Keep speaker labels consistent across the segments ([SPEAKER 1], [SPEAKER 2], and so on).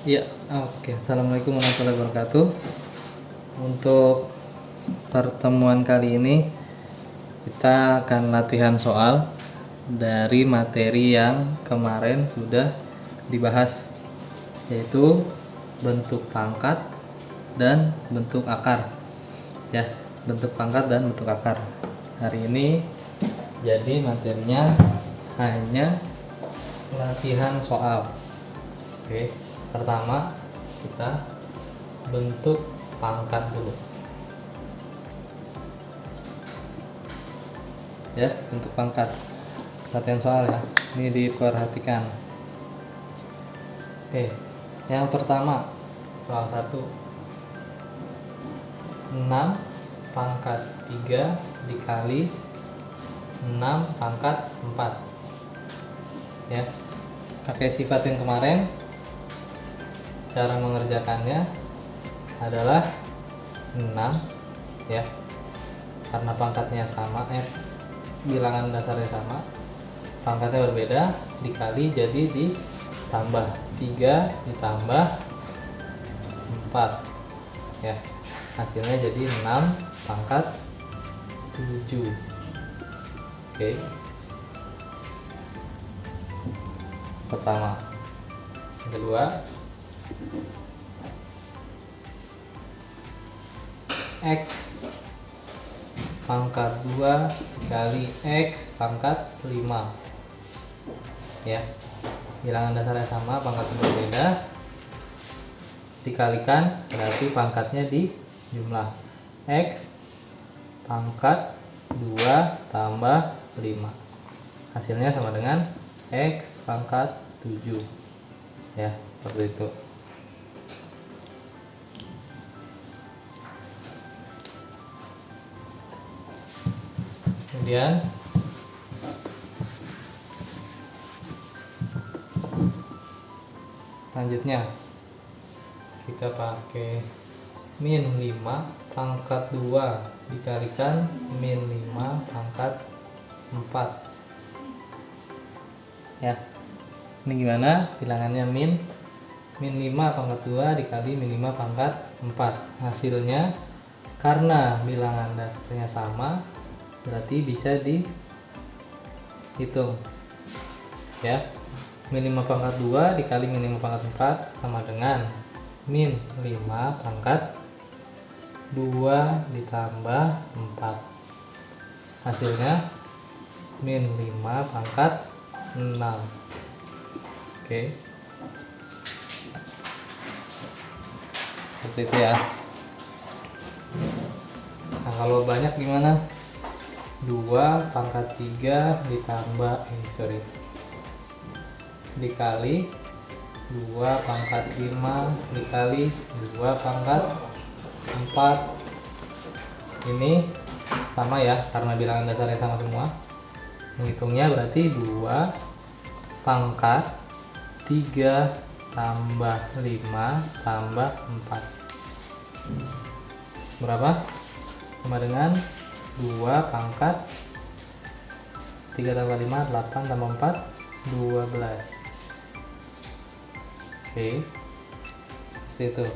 [SPEAKER 1] Iya, oke. Assalamualaikum warahmatullahi wabarakatuh. Untuk pertemuan kali ini kita akan latihan soal dari materi yang kemarin sudah dibahas, yaitu bentuk pangkat dan bentuk akar. Ya, bentuk pangkat dan bentuk akar. Hari ini jadi materinya hanya latihan soal. Oke. Pertama kita bentuk pangkat dulu, ya, bentuk pangkat latihan soal ya, ini diperhatikan. Oke, yang pertama soal 1, 6 pangkat 3 dikali 6 pangkat 4, ya, pakai sifat yang kemarin. Cara mengerjakannya adalah 6, ya, karena pangkatnya sama, bilangan dasarnya sama, pangkatnya berbeda, dikali jadi ditambah 3 ditambah 4, ya, hasilnya jadi 6 pangkat 7. Oke, pertama. Yang kedua, X pangkat 2 dikali X pangkat 5, ya, bilangan dasarnya sama, pangkatnya berbeda, dikalikan berarti pangkatnya di jumlah. X pangkat 2 tambah 5, hasilnya sama dengan X pangkat 7, ya, seperti itu. Kemudian selanjutnya kita pakai min 5 pangkat 2 dikalikan min 5 pangkat 4, ya. Ini gimana bilangannya? min 5 pangkat 2 dikali min 5 pangkat 4, hasilnya karena bilangan dasarnya sama berarti bisa dihitung, ya. Min 5 pangkat 2 dikali min 5 pangkat 4 sama dengan min 5 pangkat 2 ditambah 4, hasilnya min 5 pangkat 6. Oke, seperti itu ya. Nah, kalau banyak gimana? 2 pangkat 3 ditambah dikali 2 pangkat 5 dikali 2 pangkat 4. Ini sama ya, karena bilangan dasarnya sama semua. Menghitungnya berarti 2 pangkat 3 tambah 5 tambah 4 berapa? Sama dengan 2 pangkat 3 tambah 5 8 tambah 4 12. Oke, seperti itu.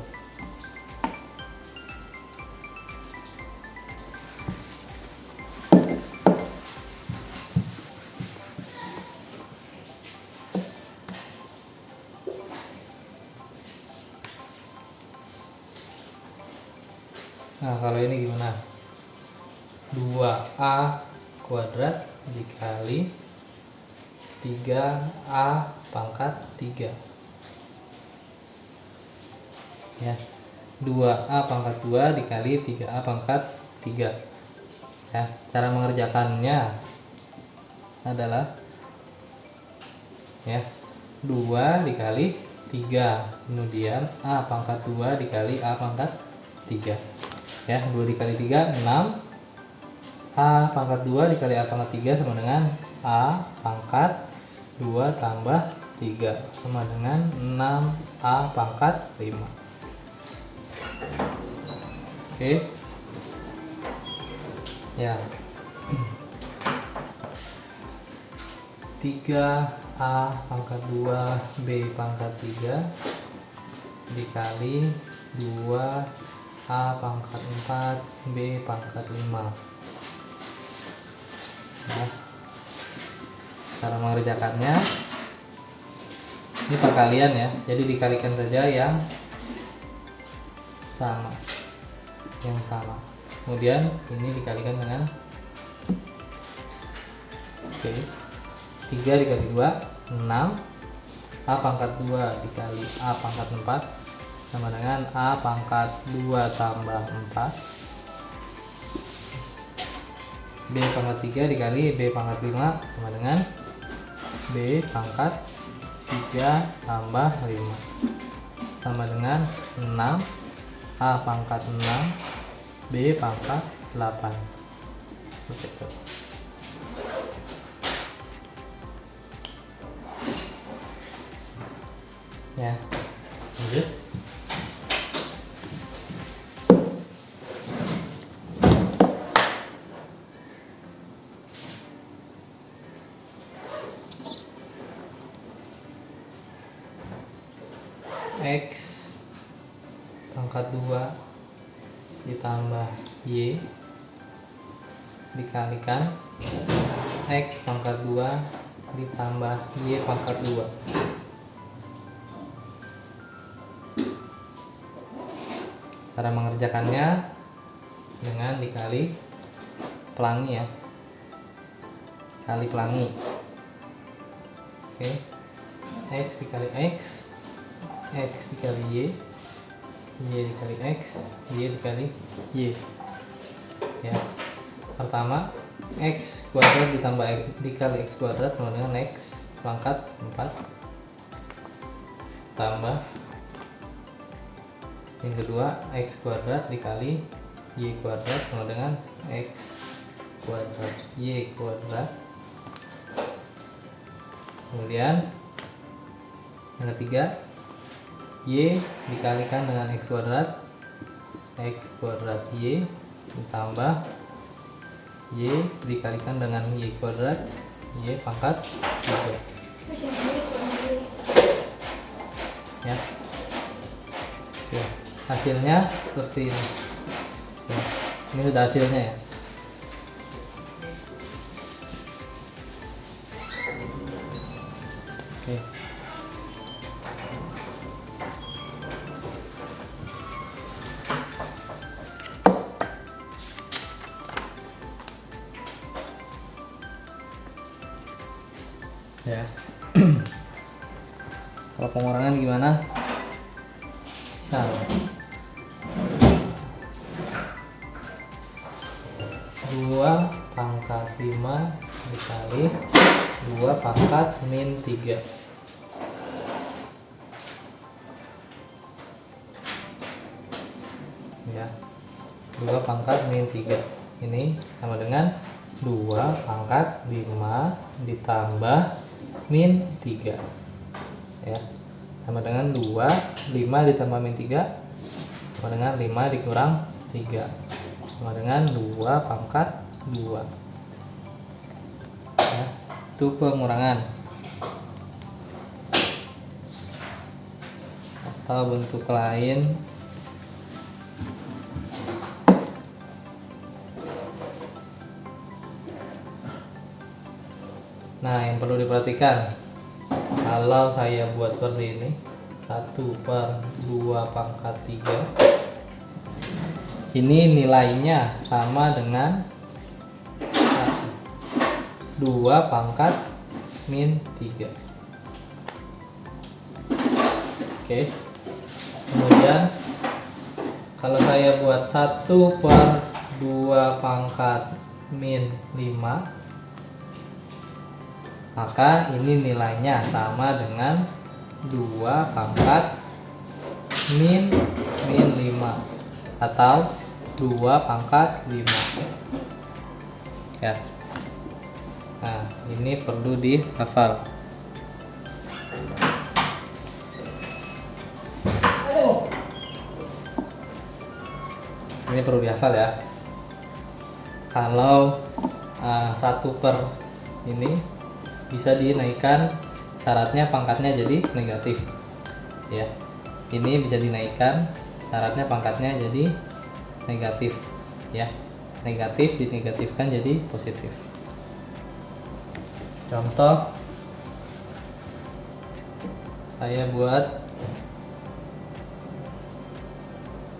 [SPEAKER 1] Nah, kalau ini gimana? 2A kuadrat dikali 3A pangkat 3, ya. 2A pangkat 2 dikali 3A pangkat 3, ya. Cara mengerjakannya adalah, ya, 2 dikali 3 kemudian A pangkat 2 dikali A pangkat 3, ya. 2 dikali 3 6, A pangkat 2 dikali A pangkat 3 sama dengan A pangkat 2 tambah 3 sama dengan 6A pangkat 5. Oke, ya. 3A pangkat 2 B pangkat 3 dikali 2A pangkat 4 B pangkat 5. Nah, cara mengerjakannya ini perkalian ya, jadi dikalikan saja yang sama, kemudian ini dikalikan dengan 3 dikali 2 6, A pangkat 2 dikali A pangkat 4 sama dengan A pangkat 2 tambah 4 B pangkat 3 dikali B pangkat 5 sama dengan B pangkat 3 tambah 5 sama dengan 6 A pangkat 6 B pangkat 8. Begitu. Ya, lanjut. X pangkat 2 ditambah Y dikalikan X pangkat 2 ditambah Y pangkat 2. Cara mengerjakannya dengan dikali pelangi ya, kali pelangi. Oke, X dikali X, X dikali Y, Y dikali X, Y dikali Y. Ya, pertama X kuadrat ditambah X dikali X kuadrat sama dengan X pangkat 4 tambah yang kedua X kuadrat dikali Y kuadrat sama dengan X kuadrat Y kuadrat. Kemudian yang ketiga Y dikalikan dengan X kuadrat Y ditambah Y dikalikan dengan Y kuadrat Y pangkat 3 ya. Oke, hasilnya seperti ini ya, ini sudah hasilnya ya. Oke. Ya. Kalau pengurangan gimana? Bisa. 2 pangkat 5 dikali 2 pangkat min 3. Ya. 2 pangkat min 3. Ini sama dengan 2 pangkat 5 ditambah min 3. Ya. Sama dengan 2, 5 ditambah min 3 sama dengan 5 dikurang 3 sama dengan 2 pangkat 2 ya, itu pengurangan. Atau bentuk lain nah yang perlu diperhatikan kalau saya buat seperti ini 1/2 pangkat 3 ini nilainya sama dengan 2 pangkat min 3. Oke, kemudian kalau saya buat 1/2 pangkat min 5 maka ini nilainya sama dengan 2 pangkat min 5 atau 2 pangkat 5 ya. Nah ini perlu dihafal. Ini perlu dihafal ya. Kalau 1 per ini bisa dinaikkan, syaratnya pangkatnya jadi negatif ya. ini bisa dinaikkan, syaratnya pangkatnya jadi negatif ya. Negatif dinegatifkan jadi positif. Contoh, saya buat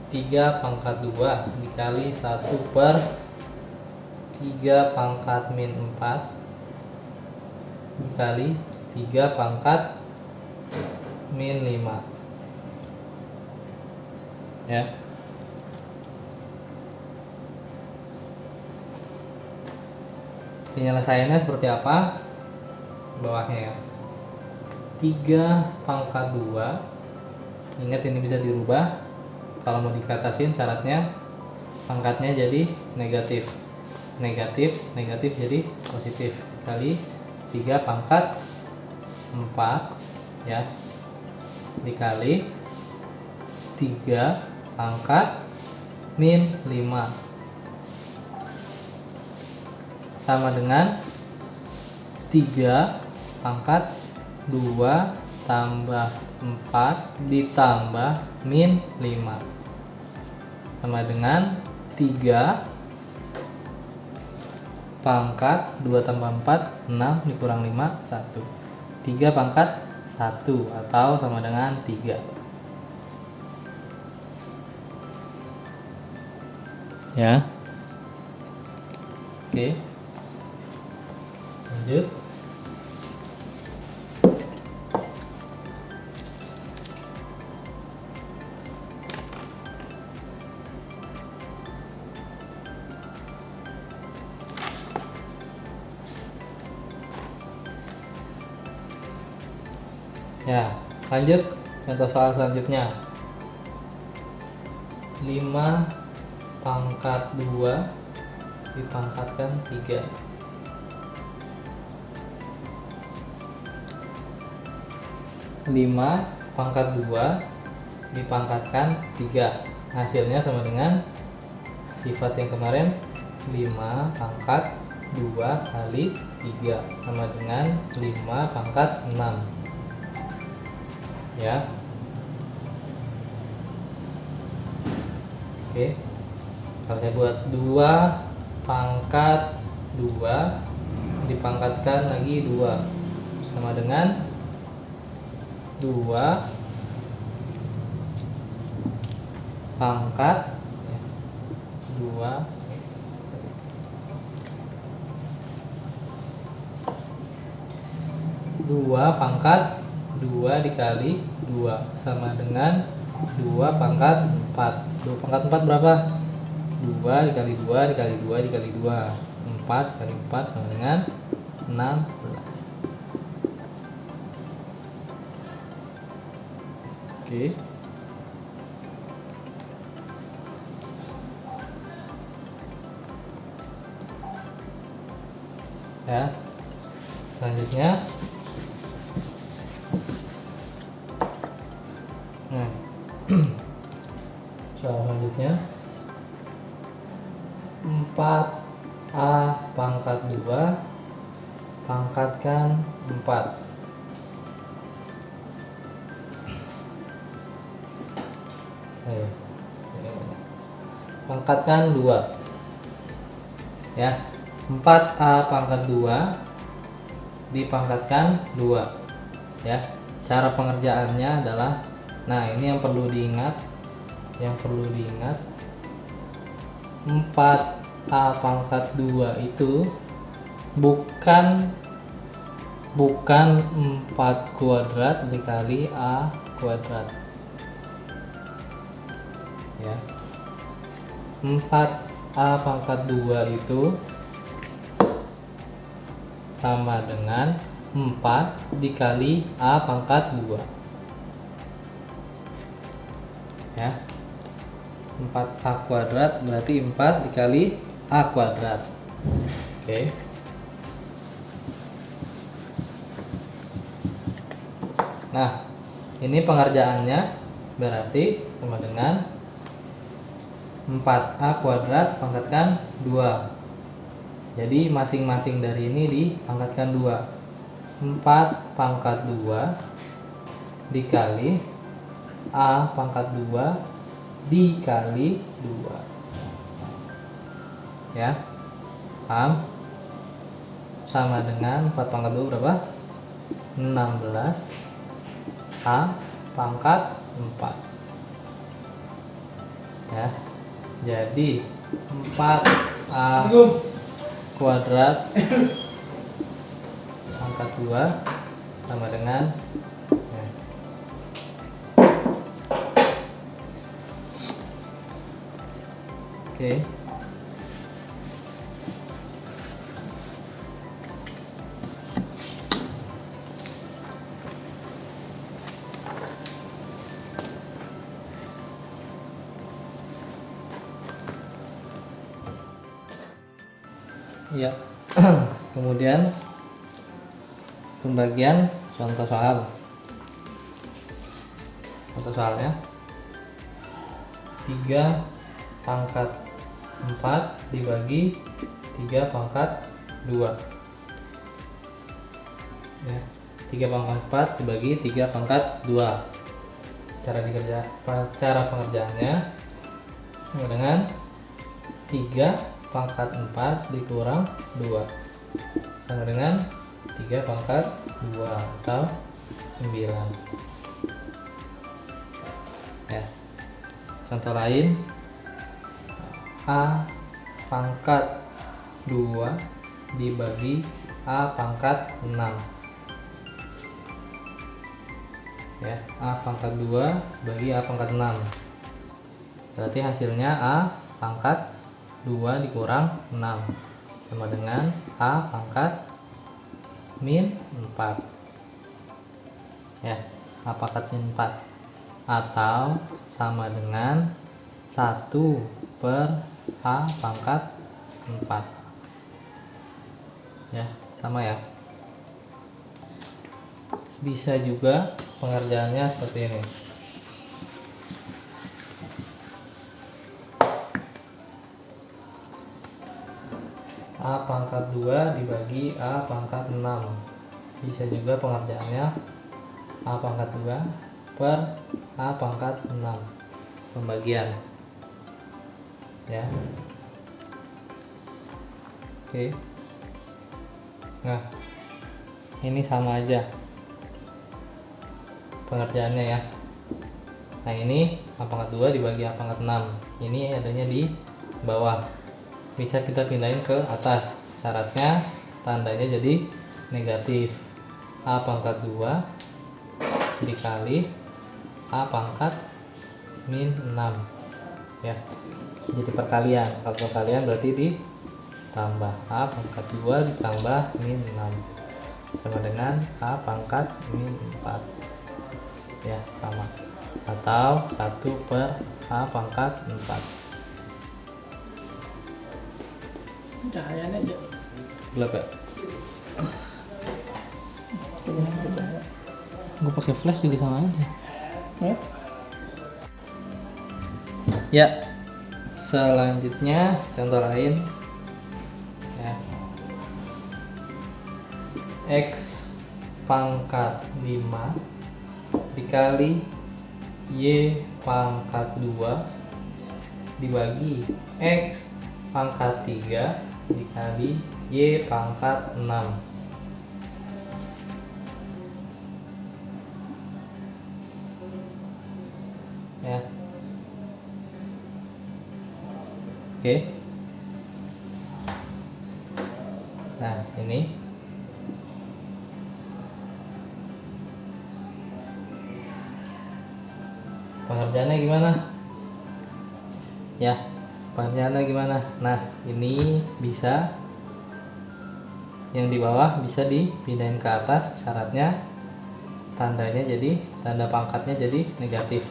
[SPEAKER 1] 3 pangkat 2 dikali 1 per 3 pangkat min 4 dikali 3 pangkat min 5 ya. Penyelesaiannya seperti apa? Bawahnya ya. 3 pangkat 2, ingat ini bisa dirubah. Kalau mau dikatasin syaratnya pangkatnya jadi negatif, negatif jadi positif, kali 3 pangkat 4 ya, dikali 3 pangkat min 5 sama dengan 3 pangkat 2 tambah 4 ditambah min 5 sama dengan 3 pangkat 2 tambah 4 6 dikurang 5 1. 3 pangkat 1 atau sama dengan 3 ya. Oke, lanjut. Ya, lanjut contoh soal selanjutnya. 5 pangkat 2 dipangkatkan 3. 5 pangkat 2 dipangkatkan 3. Hasilnya sama dengan sifat yang kemarin, 5 pangkat 2 kali 3 sama dengan 5 pangkat 6 ya. Oke, kalau saya buat 2 pangkat 2 dipangkatkan lagi 2 sama dengan 2 pangkat 2 pangkat 2 dikali 2 sama dengan 2 pangkat 4. 2 pangkat 4 berapa? 2 dikali 2 dikali 2 dikali 2. 4 kali 4 sama dengan 16. Oke. Ya. Selanjutnya soal selanjutnya 4A pangkat 2 pangkatkan 4. Pangkatkan 2 ya. 4A pangkat 2 dipangkatkan 2 ya. Cara pengerjaannya adalah, nah ini yang perlu diingat, 4A pangkat 2 itu bukan 4 kuadrat dikali A kuadrat ya. 4A pangkat 2 itu sama dengan 4 dikali A pangkat 2 ya. 4A kuadrat berarti 4 dikali A kuadrat. Oke. Nah, ini pengerjaannya berarti sama dengan 4A kuadrat pangkatkan 2. Jadi masing-masing dari ini dipangkatkan 2. 4 pangkat 2 dikali A pangkat 2 dikali 2. Ya, paham? Sama dengan 4 pangkat 2 berapa? 16 A pangkat 4. Ya, jadi 4A kuadrat pangkat 2 sama dengan ya. Oke. Ya. Kemudian pembagian contoh soal. Contoh soalnya 3 pangkat 4 dibagi 3 pangkat 2. Ya, 3 pangkat 4 dibagi 3 pangkat 2. Cara pengerjaannya sama dengan 3 pangkat 4 dikurang 2 sama dengan 3 pangkat 2 atau 9. Ya. Contoh lain, A pangkat 2 dibagi A pangkat 6. Ya, A pangkat 2 bagi A pangkat 6. Berarti hasilnya A pangkat 2 dikurang 6 sama dengan A pangkat min 4. Ya, A pangkat min 4 atau sama dengan 1 per A pangkat 4. Ya, sama ya. Bisa juga pengerjaannya seperti ini. A pangkat 2 dibagi A pangkat 6. Bisa juga pengerjaannya A pangkat 2 per A pangkat 6. Pembagian. Ya. Oke. Nah, ini sama aja pengerjaannya ya. Nah, ini A pangkat 2 dibagi A pangkat 6. Ini adanya di bawah. Bisa kita pindahin ke atas. Syaratnya tandanya jadi negatif. A pangkat 2 dikali A pangkat min 6. Ya. Jadi perkalian. Kalau perkalian berarti ditambah A pangkat 2 ditambah min 6 sama dengan A pangkat min 4. Ya, sama. Atau 1 per A pangkat 4.
[SPEAKER 2] Cahayanya aja
[SPEAKER 1] Gelap ya? Gue pakai flash juga sama aja. Ya, selanjutnya contoh lain ya. X pangkat 5 dikali Y pangkat 2 dibagi X pangkat 3 dikali Y pangkat 6. Ya. Oke. Nah, ini pengerjaannya gimana? Ya, pengerjaannya gimana? Nah, ini bisa yang di bawah bisa dipindahin ke atas. Syaratnya tandanya jadi tanda pangkatnya jadi negatif.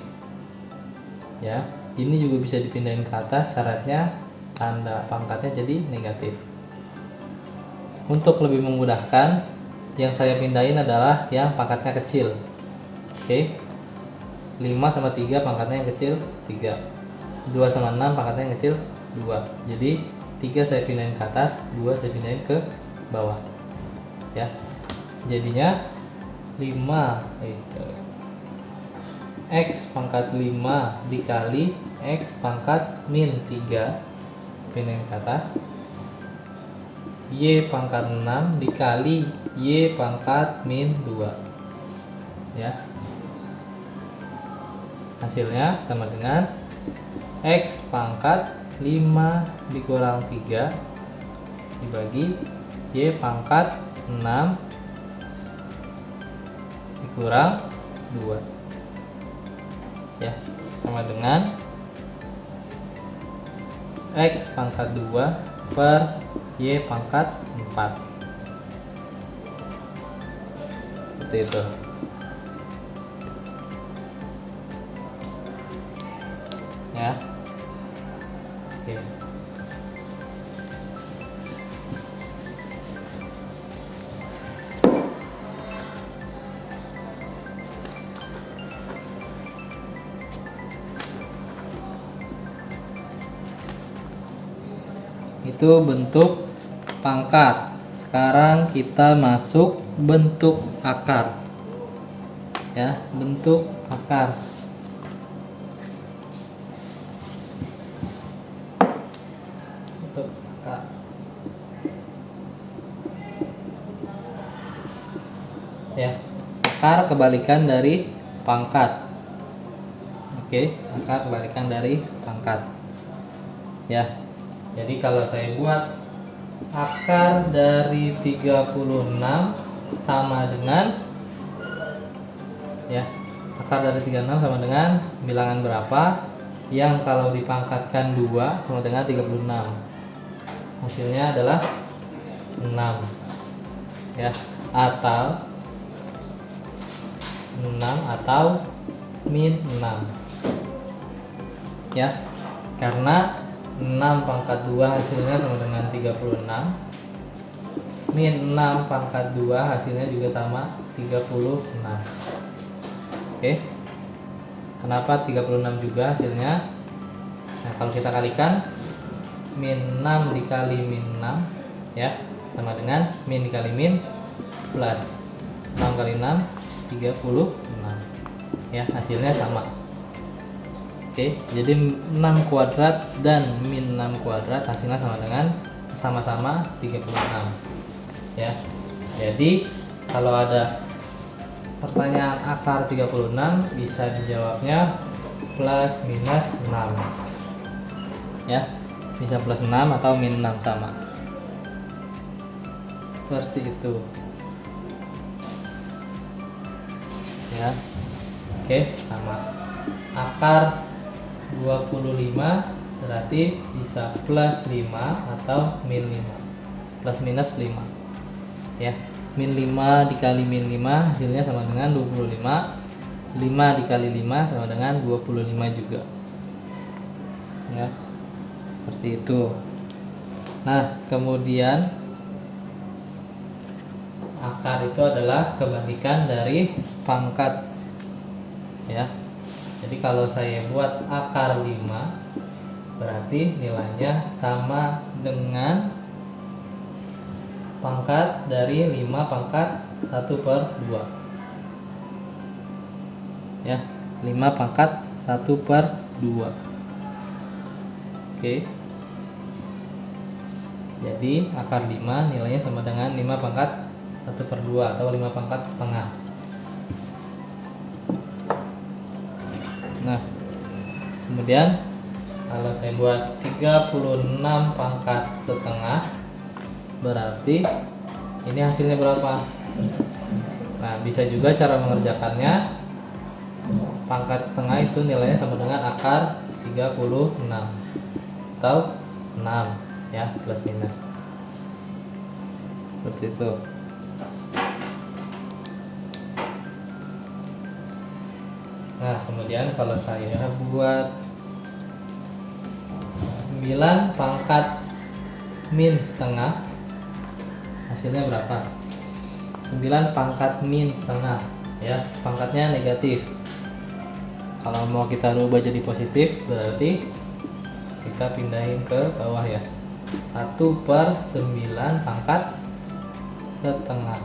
[SPEAKER 1] Ya, ini juga bisa dipindahin ke atas. Syaratnya tanda pangkatnya jadi negatif. Untuk lebih memudahkan, yang saya pindahin adalah yang pangkatnya kecil. Oke. 5 sama 3 pangkatnya yang kecil 3. 2 sama 6 pangkatnya yang kecil 2. Jadi 3 saya pindahin ke atas, 2 saya pindahin ke bawah. Ya. Jadinya 5 X pangkat 5 dikali X pangkat min 3, pindahin ke atas. Y pangkat 6 dikali Y pangkat min 2, ya. Hasilnya sama dengan X pangkat 5 dikurang 3 dibagi Y pangkat 6 dikurang 2, ya, sama dengan X pangkat 2 per Y pangkat 4, seperti itu, ya. Oke. Itu bentuk pangkat. Sekarang kita masuk bentuk akar, ya, bentuk akar. Bentuk akar. Ya, akar kebalikan dari pangkat. Oke, akar kebalikan dari pangkat, ya. Jadi kalau saya buat akar dari 36 sama dengan, ya, akar dari 36 sama dengan bilangan berapa yang kalau dipangkatkan 2 sama dengan 36. Hasilnya adalah 6, ya, atau 6 atau min 6, ya, karena 6 pangkat 2 hasilnya sama dengan 36, min 6 pangkat 2 hasilnya juga sama 36. Oke, kenapa 36 juga hasilnya? Nah, kalau kita kalikan, min 6 dikali min 6, ya, sama dengan min dikali min plus 6 kali 6 36, ya, hasilnya sama. Oke, jadi 6 kuadrat dan min 6 kuadrat hasilnya sama dengan sama-sama 36, ya. Jadi kalau ada pertanyaan akar 36 bisa dijawabnya plus minus 6, ya, bisa plus 6 atau min 6 sama, seperti itu, ya. Oke, sama. Akar 25 berarti bisa plus 5 atau min 5, plus minus 5, ya. Min 5 dikali min 5 hasilnya sama dengan 25, 5 dikali 5 sama dengan 25 juga, ya, seperti itu. Nah, kemudian akar itu adalah kebalikan dari pangkat, ya. Jadi kalau saya buat akar 5 berarti nilainya sama dengan pangkat dari 5 pangkat 1/2, ya, 5 pangkat 1/2. Oke, jadi akar 5 nilainya sama dengan 5 pangkat 1/2 atau 5 pangkat setengah. Nah, kemudian kalau saya buat 36 pangkat setengah berarti ini hasilnya berapa? Nah, bisa juga cara mengerjakannya, pangkat setengah itu nilainya sama dengan akar 36 atau 6, ya, plus minus, seperti itu. Nah, kemudian kalau saya buat 9 pangkat min setengah hasilnya berapa? 9 pangkat min setengah, ya, pangkatnya negatif. Kalau mau kita rubah jadi positif berarti kita pindahin ke bawah, ya. 1/9 pangkat setengah,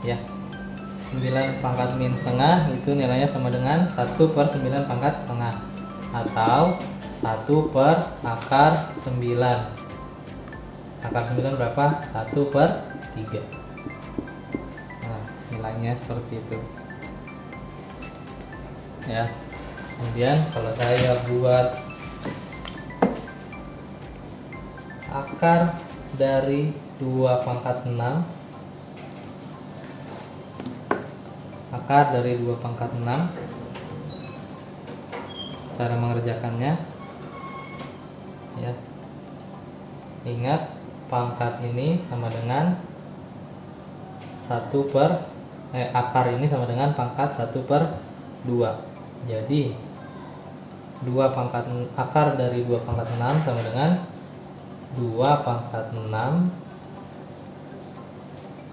[SPEAKER 1] ya. 9 pangkat min setengah itu nilainya sama dengan 1 per 9 pangkat setengah, atau 1 per akar 9. Akar 9 berapa? 1 per 3. Nah, nilainya seperti itu ya. Kemudian kalau saya buat akar dari 2 pangkat 6, akar dari 2 pangkat 6, cara mengerjakannya ya, ingat pangkat ini sama dengan 1 per akar ini sama dengan pangkat 1 per 2. Jadi akar dari 2 pangkat 6 sama dengan 2 pangkat 6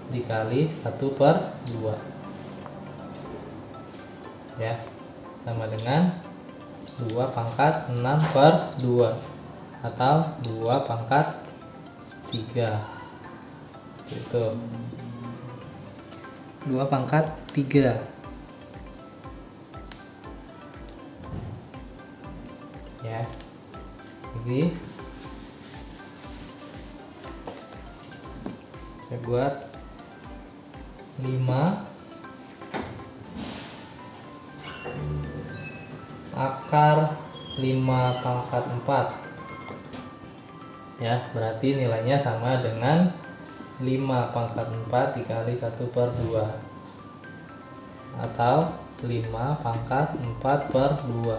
[SPEAKER 1] dikali 1 per 2 ya, sama dengan 2 pangkat 6 per 2 atau 2 pangkat 3 gitu. 2 pangkat 3 ya. Jadi saya buat 5 akar 5 pangkat 4 ya, berarti nilainya sama dengan 5 pangkat 4 dikali 1 per 2 atau 5 pangkat 4 per 2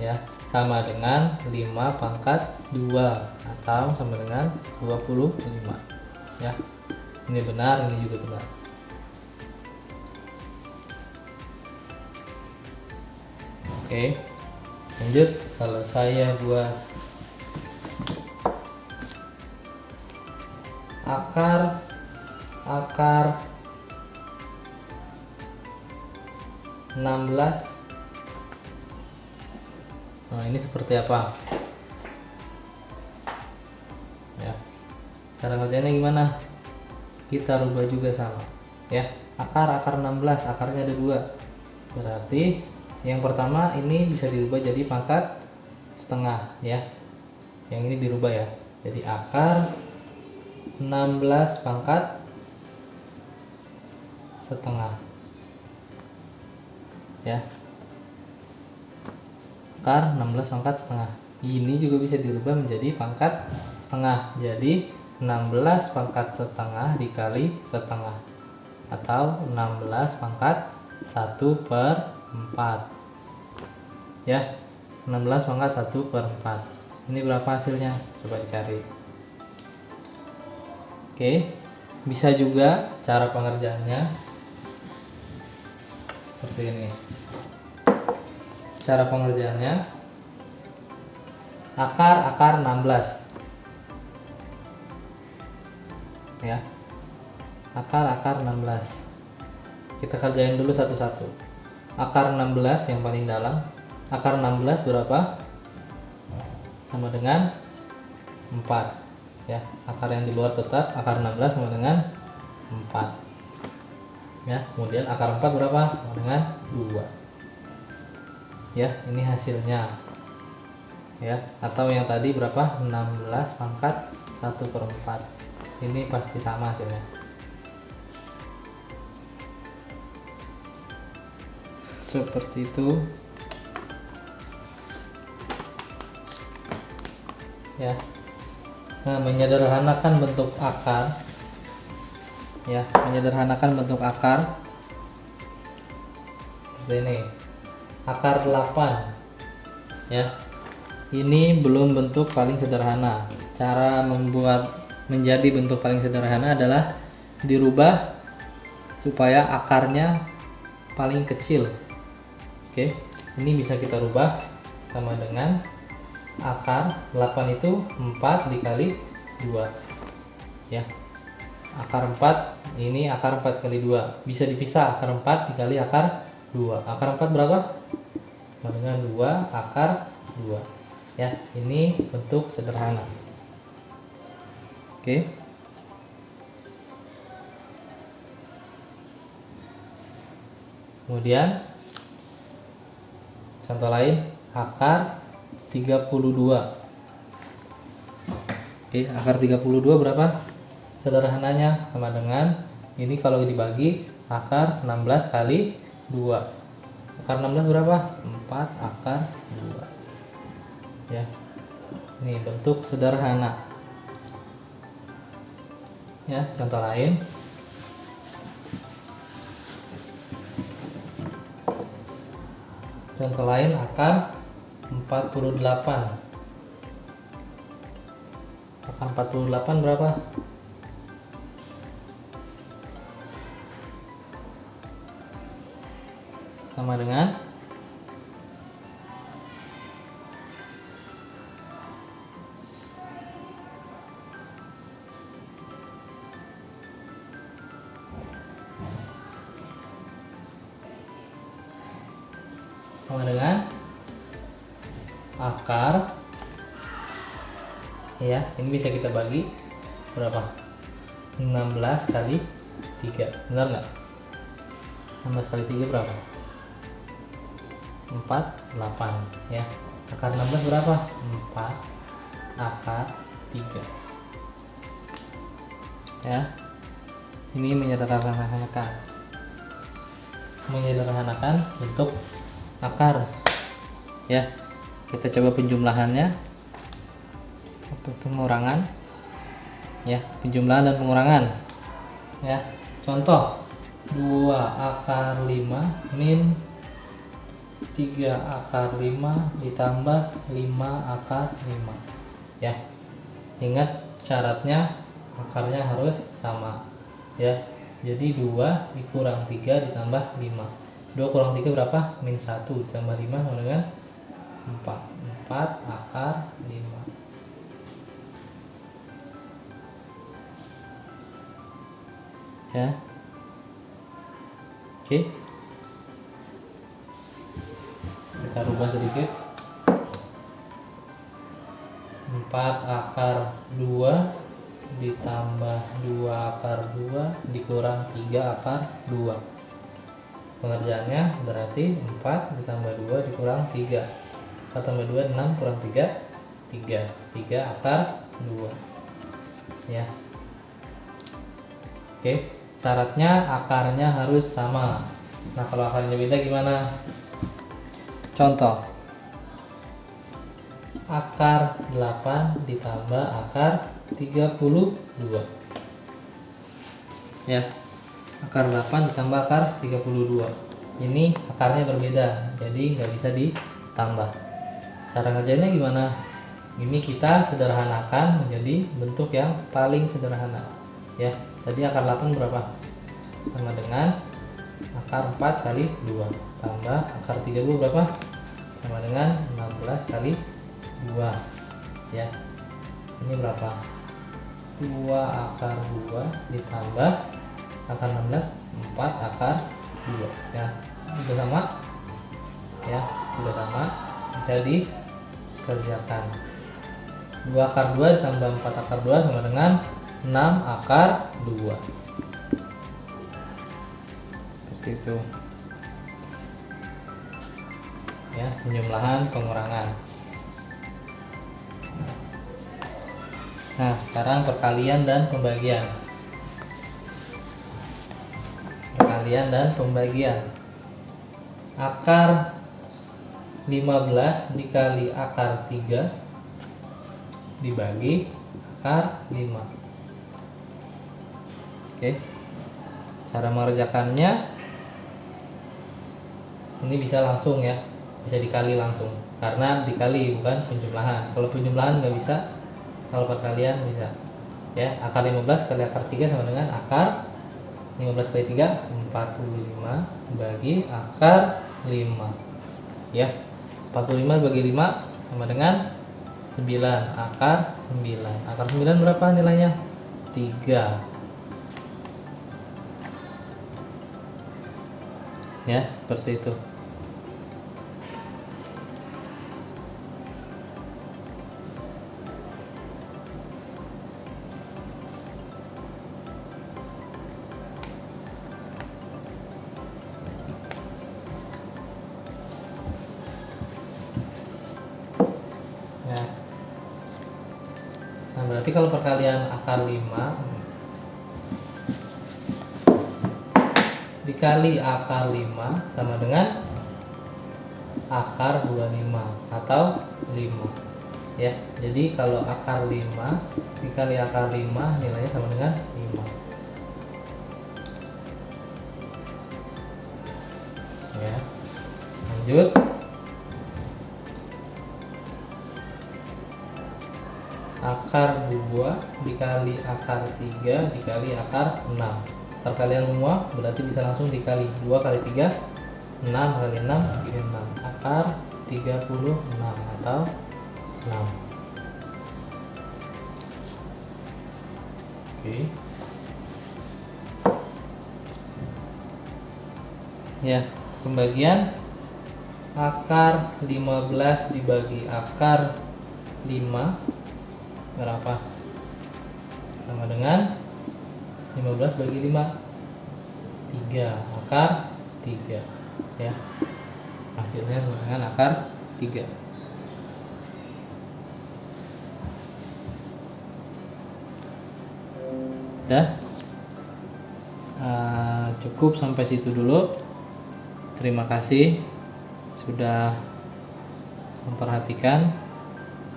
[SPEAKER 1] ya, sama dengan 5 pangkat 2 atau sama dengan 25 ya. Ini benar, ini juga benar. Oke, lanjut. Kalau saya buat akar 16, nah ini seperti apa ya, cara kerjanya gimana? Kita rubah juga sama ya. Akar 16, akarnya ada 2, berarti yang pertama ini bisa dirubah jadi pangkat setengah ya, yang ini dirubah ya, jadi akar 16 pangkat setengah ya, akar 16 pangkat setengah. Ini juga bisa dirubah menjadi pangkat setengah, jadi 16 pangkat setengah dikali setengah atau 16 pangkat 1 per 4 ya, 16 pangkat 1 per 4. Ini berapa hasilnya? Coba dicari. Oke, bisa juga cara pengerjaannya seperti ini. Cara pengerjaannya akar 16 ya, akar 16 kita kerjain dulu satu-satu. Akar 16 yang paling dalam, akar 16 berapa? Sama dengan 4 ya. Akar yang di luar tetap akar 16 sama dengan 4 ya. Kemudian akar 4 berapa? Sama dengan 2 ya. Ini hasilnya ya, atau yang tadi berapa? 16 pangkat 1 per 4. Ini pasti sama hasilnya. Seperti itu ya. Nah, menyederhanakan bentuk akar ya, menyederhanakan bentuk akar seperti ini. Akar 8 ya, ini belum bentuk paling sederhana. Cara membuat menjadi bentuk paling sederhana adalah dirubah supaya akarnya paling kecil. Oke, ini bisa kita rubah sama dengan akar 8 itu 4 dikali 2 ya. Akar 4 ini akar 4 kali 2 bisa dipisah, akar 4 dikali akar 2. Akar 4 berapa? Sama dengan 2 akar 2 ya. Ini bentuk sederhana. Oke. Kemudian contoh lain, akar 32. Oke, akar 32 berapa? Sederhananya sama dengan ini kalau dibagi akar 16 kali 2. Akar 16 berapa? 4 akar 2. Ya. Ini bentuk sederhana. Ya, contoh lain. Contoh lain akar 48. Akar 48 berapa? Sama dengan akar, ya, ini bisa kita bagi berapa? 16 kali 3, benar nggak? 16 kali 3 berapa? 48, ya. Akar 16 berapa? 4 akar 3. Ya. Ini menyederhanakan bentuk akar. Ya. Kita coba penjumlahannya atau pengurangan. Ya, penjumlahan dan pengurangan. Ya. Contoh 2 akar 5 min 3 akar 5 ditambah 5 akar 5. Ya. Ingat syaratnya akarnya harus sama. Ya. Jadi 2 dikurang 3 ditambah 5. 2 kurang 3 berapa? Min 1 ditambah 5 sama dengan 4. 4 akar 5. Ya. Oke. Kita rubah sedikit. 4 akar 2 ditambah 2 akar 2 dikurang 3 akar 2. Pengerjaannya berarti 4 ditambah 2 dikurang 3. 4 tambah 2 6 kurang 3 3. 3 akar 2. Ya. Oke, syaratnya akarnya harus sama. Nah, kalau akarnya beda gimana? Contoh, akar 8 ditambah akar 32. Ya, akar 8 ditambah akar 32. Ini akarnya berbeda, jadi nggak bisa ditambah. Cara kerjanya gimana? Ini kita sederhanakan menjadi bentuk yang paling sederhana. Ya, tadi akar 8 berapa? Sama dengan akar 4 kali 2 tambah akar 32 berapa? Sama dengan 16 kali 2. Ya. Ini berapa? 2 akar 2 ditambah akar 16 4 akar 2. Ya. Sudah sama? Ya, sudah sama. Bisa dikerjakan. 2 akar 2 ditambah 4 akar 2 sama dengan 6 akar 2. Seperti itu. Ya, penjumlahan, pengurangan. Nah, sekarang perkalian dan pembagian. Perkalian dan pembagian. Akar 15 dikali akar 3 dibagi akar 5. Oke. Cara mengerjakannya ini bisa langsung ya. Bisa dikali langsung. Karena dikali bukan penjumlahan. Kalau penjumlahan nggak bisa. Kalau perkalian bisa. Ya, akar 15 kali akar 3 sama dengan akar 15 kali 3 45 bagi akar 5. Ya. 45 bagi 5 sama dengan 9 akar 9. Akar 9 berapa nilainya? 3. Ya, seperti itu. berarti kalau perkalian akar 5 dikali akar 5 sama dengan akar 25 atau 5 ya. Jadi kalau akar 5 dikali akar 5 nilainya sama dengan 5 ya. Lanjut, akar 2 dikali akar 3 dikali akar 6. Perkalian semua berarti bisa langsung dikali 2 kali 3 6 kali 6 dikali 6 akar 36 atau 6. Oke. Ya, pembagian akar 15 dibagi akar 5 berapa? Sama dengan 15 bagi 5 3 akar 3 ya. Hasilnya sama dengan akar 3. Udah, cukup sampai situ dulu. Terima kasih sudah memperhatikan.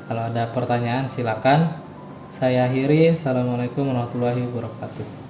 [SPEAKER 1] Kalau ada pertanyaan silakan. Saya akhiri. Assalamualaikum warahmatullahi wabarakatuh.